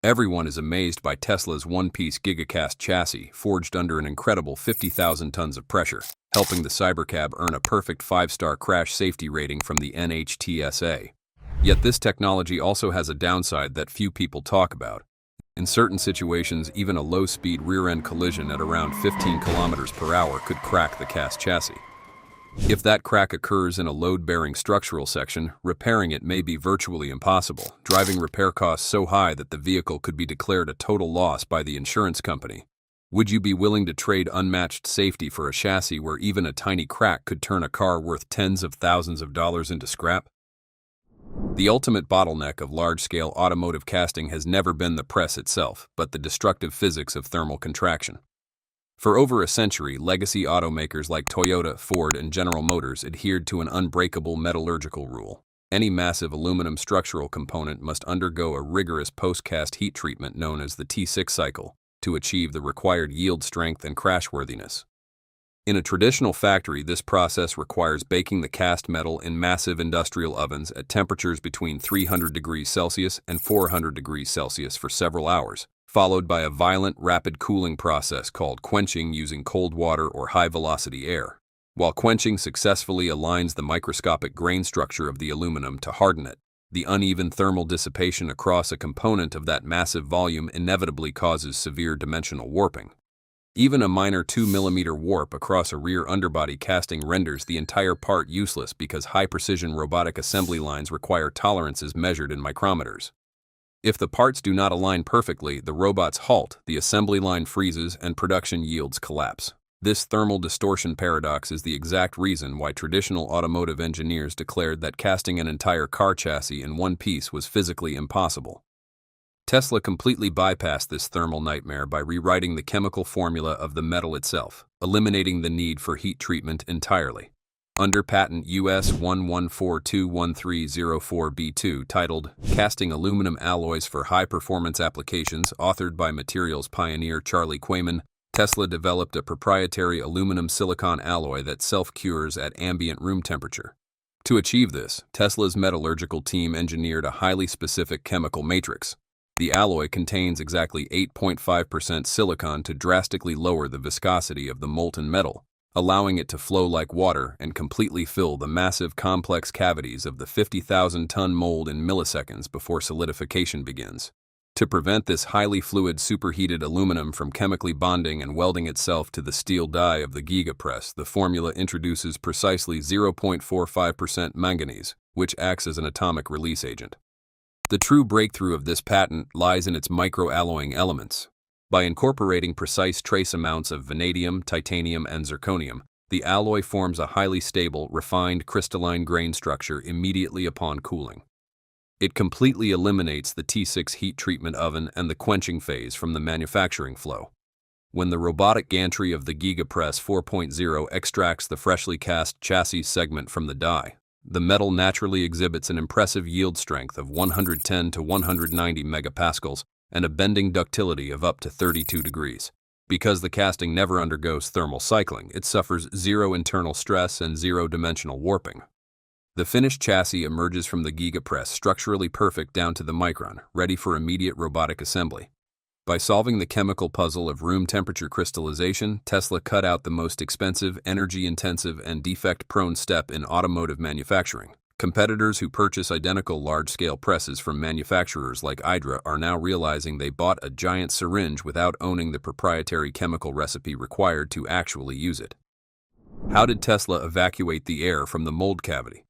Everyone is amazed by Tesla's one-piece Gigacast chassis, forged under an incredible 50,000 tons of pressure, helping the Cybercab earn a perfect 5-star crash safety rating from the NHTSA. Yet this technology also has a downside that few people talk about. In certain situations, even a low-speed rear-end collision at around 15 kilometers per hour could crack the cast chassis. If that crack occurs in a load-bearing structural section, repairing it may be virtually impossible, driving repair costs so high that the vehicle could be declared a total loss by the insurance company. Would you be willing to trade unmatched safety for a chassis where even a tiny crack could turn a car worth tens of thousands of dollars into scrap? The ultimate bottleneck of large-scale automotive casting has never been the press itself, but the destructive physics of thermal contraction. For over a century, legacy automakers like Toyota, Ford, and General Motors adhered to an unbreakable metallurgical rule. Any massive aluminum structural component must undergo a rigorous post-cast heat treatment known as the T6 cycle to achieve the required yield strength and crashworthiness. In a traditional factory, this process requires baking the cast metal in massive industrial ovens at temperatures between 300 degrees Celsius and 400 degrees Celsius for several hours, followed by a violent, rapid cooling process called quenching using cold water or high-velocity air. While quenching successfully aligns the microscopic grain structure of the aluminum to harden it, the uneven thermal dissipation across a component of that massive volume inevitably causes severe dimensional warping. Even a minor 2 mm warp across a rear underbody casting renders the entire part useless because high-precision robotic assembly lines require tolerances measured in micrometers. If the parts do not align perfectly, the robots halt, the assembly line freezes, and production yields collapse. This thermal distortion paradox is the exact reason why traditional automotive engineers declared that casting an entire car chassis in one piece was physically impossible. Tesla completely bypassed this thermal nightmare by rewriting the chemical formula of the metal itself, eliminating the need for heat treatment entirely. Under patent US 114213004B2 titled Casting Aluminum Alloys for High-Performance Applications, authored by materials pioneer Charlie Quayman, Tesla developed a proprietary aluminum silicon alloy that self-cures at ambient room temperature. To achieve this, Tesla's metallurgical team engineered a highly specific chemical matrix. The alloy contains exactly 8.5% silicon to drastically lower the viscosity of the molten metal, allowing it to flow like water and completely fill the massive complex cavities of the 50,000-ton mold in milliseconds before solidification begins. To prevent this highly fluid superheated aluminum from chemically bonding and welding itself to the steel die of the Giga Press, the formula introduces precisely 0.45% manganese, which acts as an atomic release agent. The true breakthrough of this patent lies in its microalloying elements. By incorporating precise trace amounts of vanadium, titanium, and zirconium, the alloy forms a highly stable, refined crystalline grain structure immediately upon cooling. It completely eliminates the T6 heat treatment oven and the quenching phase from the manufacturing flow. When the robotic gantry of the Giga Press 4.0 extracts the freshly cast chassis segment from the die, the metal naturally exhibits an impressive yield strength of 110 to 190 megapascals and a bending ductility of up to 32 degrees. Because the casting never undergoes thermal cycling, it suffers zero internal stress and zero-dimensional warping. The finished chassis emerges from the Giga Press structurally perfect down to the micron, ready for immediate robotic assembly. By solving the chemical puzzle of room temperature crystallization, Tesla cut out the most expensive, energy-intensive, and defect-prone step in automotive manufacturing. Competitors who purchase identical large-scale presses from manufacturers like Hydra are now realizing they bought a giant syringe without owning the proprietary chemical recipe required to actually use it. How did Tesla evacuate the air from the mold cavity?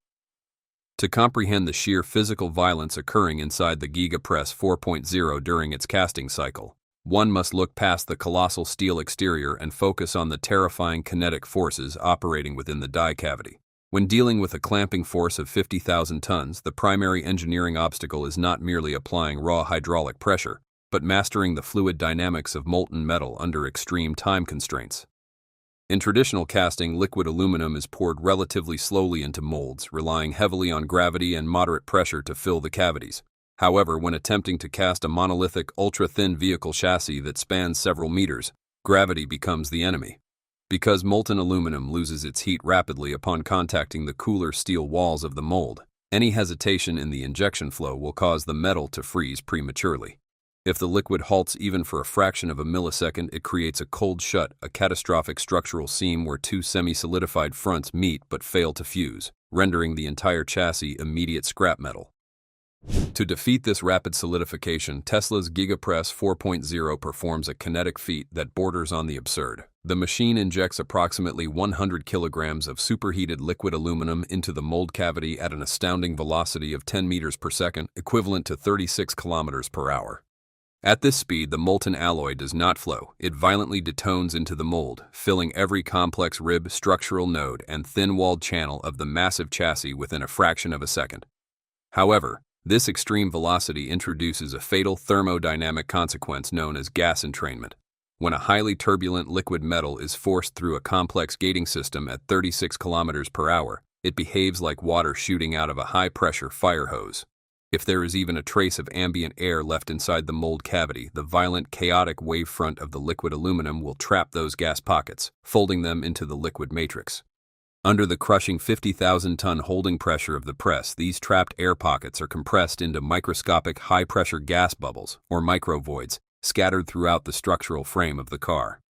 To comprehend the sheer physical violence occurring inside the Giga Press 4.0 during its casting cycle, one must look past the colossal steel exterior and focus on the terrifying kinetic forces operating within the die cavity. When dealing with a clamping force of 50,000 tons, the primary engineering obstacle is not merely applying raw hydraulic pressure, but mastering the fluid dynamics of molten metal under extreme time constraints. In traditional casting, liquid aluminum is poured relatively slowly into molds, relying heavily on gravity and moderate pressure to fill the cavities. However, when attempting to cast a monolithic, ultra-thin vehicle chassis that spans several meters, gravity becomes the enemy. Because molten aluminum loses its heat rapidly upon contacting the cooler steel walls of the mold, any hesitation in the injection flow will cause the metal to freeze prematurely. If the liquid halts even for a fraction of a millisecond, it creates a cold shut, a catastrophic structural seam where two semi-solidified fronts meet but fail to fuse, rendering the entire chassis immediate scrap metal. To defeat this rapid solidification, Tesla's Giga Press 4.0 performs a kinetic feat that borders on the absurd. The machine injects approximately 100 kilograms of superheated liquid aluminum into the mold cavity at an astounding velocity of 10 meters per second, equivalent to 36 kilometers per hour. At this speed, the molten alloy does not flow. It violently detones into the mold, filling every complex rib, structural node, and thin-walled channel of the massive chassis within a fraction of a second. However, this extreme velocity introduces a fatal thermodynamic consequence known as gas entrainment. When a highly turbulent liquid metal is forced through a complex gating system at 36 kilometers per hour, it behaves like water shooting out of a high-pressure fire hose. If there is even a trace of ambient air left inside the mold cavity, the violent, chaotic wavefront of the liquid aluminum will trap those gas pockets, folding them into the liquid matrix. Under the crushing 50,000-ton holding pressure of the press, these trapped air pockets are compressed into microscopic high-pressure gas bubbles, or microvoids, scattered throughout the structural frame of the car.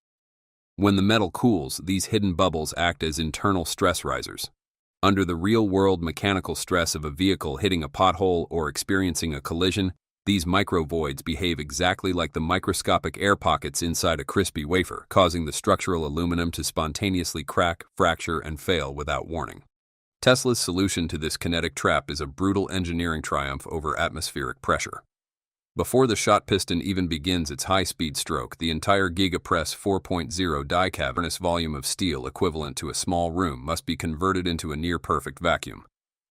When the metal cools, these hidden bubbles act as internal stress risers. Under the real-world mechanical stress of a vehicle hitting a pothole or experiencing a collision, these microvoids behave exactly like the microscopic air pockets inside a crispy wafer, causing the structural aluminum to spontaneously crack, fracture, and fail without warning. Tesla's solution to this kinetic trap is a brutal engineering triumph over atmospheric pressure. Before the shot piston even begins its high-speed stroke, the entire Giga Press 4.0 die cavernous volume of steel equivalent to a small room must be converted into a near-perfect vacuum.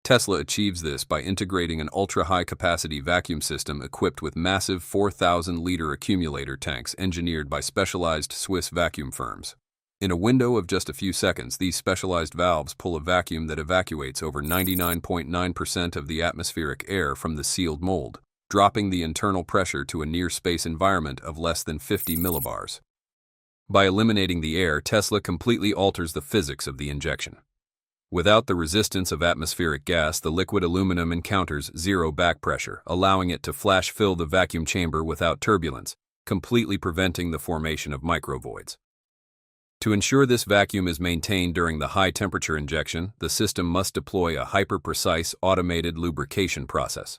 Tesla achieves this by integrating an ultra-high-capacity vacuum system equipped with massive 4,000-liter accumulator tanks engineered by specialized Swiss vacuum firms. In a window of just a few seconds, these specialized valves pull a vacuum that evacuates over 99.9% of the atmospheric air from the sealed mold, dropping the internal pressure to a near-space environment of less than 50 millibars. By eliminating the air, Tesla completely alters the physics of the injection. Without the resistance of atmospheric gas, the liquid aluminum encounters zero back pressure, allowing it to flash fill the vacuum chamber without turbulence, completely preventing the formation of microvoids. To ensure this vacuum is maintained during the high-temperature injection, the system must deploy a hyper-precise automated lubrication process.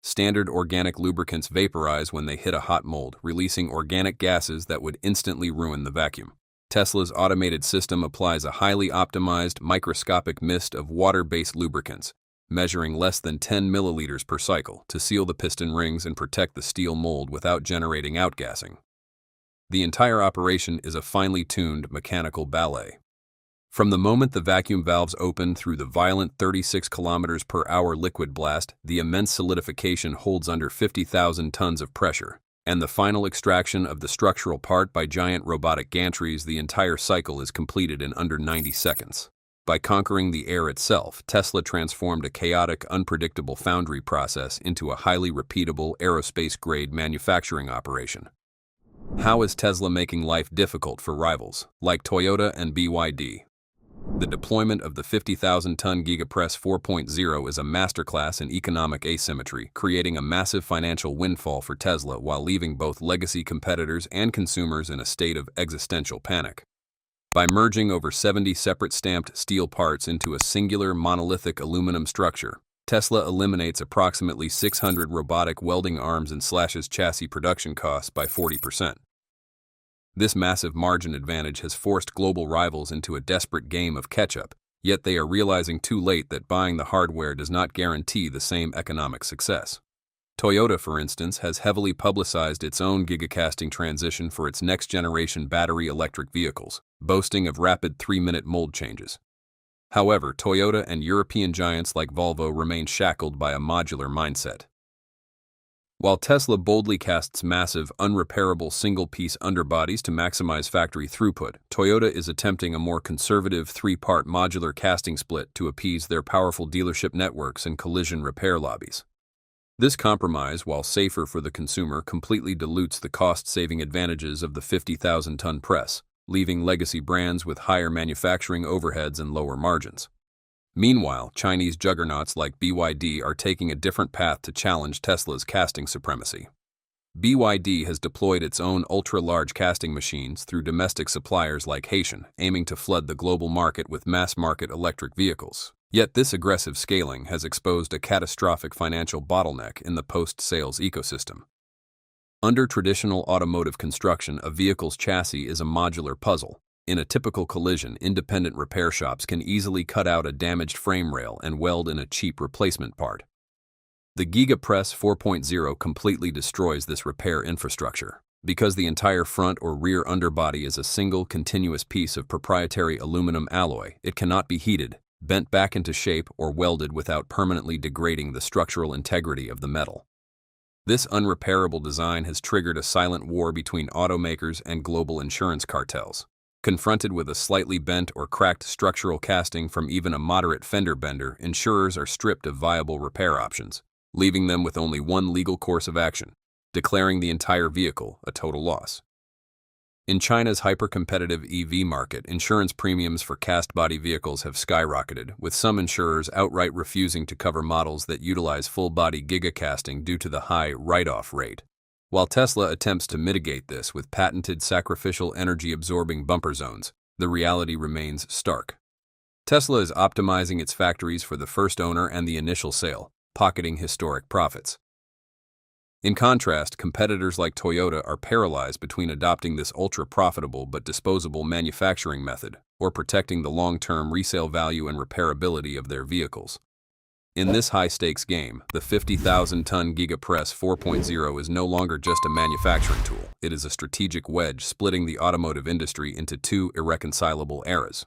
Standard organic lubricants vaporize when they hit a hot mold, releasing organic gases that would instantly ruin the vacuum. Tesla's automated system applies a highly optimized microscopic mist of water-based lubricants, measuring less than 10 milliliters per cycle, to seal the piston rings and protect the steel mold without generating outgassing. The entire operation is a finely tuned mechanical ballet. From the moment the vacuum valves open through the violent 36 kilometers per hour liquid blast, the immense solidification holds under 50,000 tons of pressure, and the final extraction of the structural part by giant robotic gantries, the entire cycle is completed in under 90 seconds. By conquering the air itself, Tesla transformed a chaotic, unpredictable foundry process into a highly repeatable aerospace-grade manufacturing operation. How is Tesla making life difficult for rivals, like Toyota and BYD? The deployment of the 50,000-ton Giga Press 4.0 is a masterclass in economic asymmetry, creating a massive financial windfall for Tesla while leaving both legacy competitors and consumers in a state of existential panic. By merging over 70 separate stamped steel parts into a singular monolithic aluminum structure, Tesla eliminates approximately 600 robotic welding arms and slashes chassis production costs by 40%. This massive margin advantage has forced global rivals into a desperate game of catch-up, yet they are realizing too late that buying the hardware does not guarantee the same economic success. Toyota, for instance, has heavily publicized its own Gigacasting transition for its next-generation battery electric vehicles, boasting of rapid 3-minute mold changes. However, Toyota and European giants like Volvo remain shackled by a modular mindset. While Tesla boldly casts massive, unrepairable single-piece underbodies to maximize factory throughput, Toyota is attempting a more conservative 3-part modular casting split to appease their powerful dealership networks and collision repair lobbies. This compromise, while safer for the consumer, completely dilutes the cost-saving advantages of the 50,000-ton press, leaving legacy brands with higher manufacturing overheads and lower margins. Meanwhile, Chinese juggernauts like BYD are taking a different path to challenge Tesla's casting supremacy. BYD has deployed its own ultra-large casting machines through domestic suppliers like Haitian, aiming to flood the global market with mass-market electric vehicles. Yet this aggressive scaling has exposed a catastrophic financial bottleneck in the post-sales ecosystem. Under traditional automotive construction, a vehicle's chassis is a modular puzzle. In a typical collision, independent repair shops can easily cut out a damaged frame rail and weld in a cheap replacement part. The Giga Press 4.0 completely destroys this repair infrastructure. Because the entire front or rear underbody is a single continuous piece of proprietary aluminum alloy, it cannot be heated, bent back into shape, or welded without permanently degrading the structural integrity of the metal. This unrepairable design has triggered a silent war between automakers and global insurance cartels. Confronted with a slightly bent or cracked structural casting from even a moderate fender bender, insurers are stripped of viable repair options, leaving them with only one legal course of action: declaring the entire vehicle a total loss. In China's hyper-competitive EV market, insurance premiums for cast-body vehicles have skyrocketed, with some insurers outright refusing to cover models that utilize full-body gigacasting due to the high write-off rate. While Tesla attempts to mitigate this with patented sacrificial energy-absorbing bumper zones, the reality remains stark. Tesla is optimizing its factories for the first owner and the initial sale, pocketing historic profits. In contrast, competitors like Toyota are paralyzed between adopting this ultra-profitable but disposable manufacturing method or protecting the long-term resale value and repairability of their vehicles. In this high-stakes game, the 50,000-ton Giga Press 4.0 is no longer just a manufacturing tool. It is a strategic wedge splitting the automotive industry into two irreconcilable eras.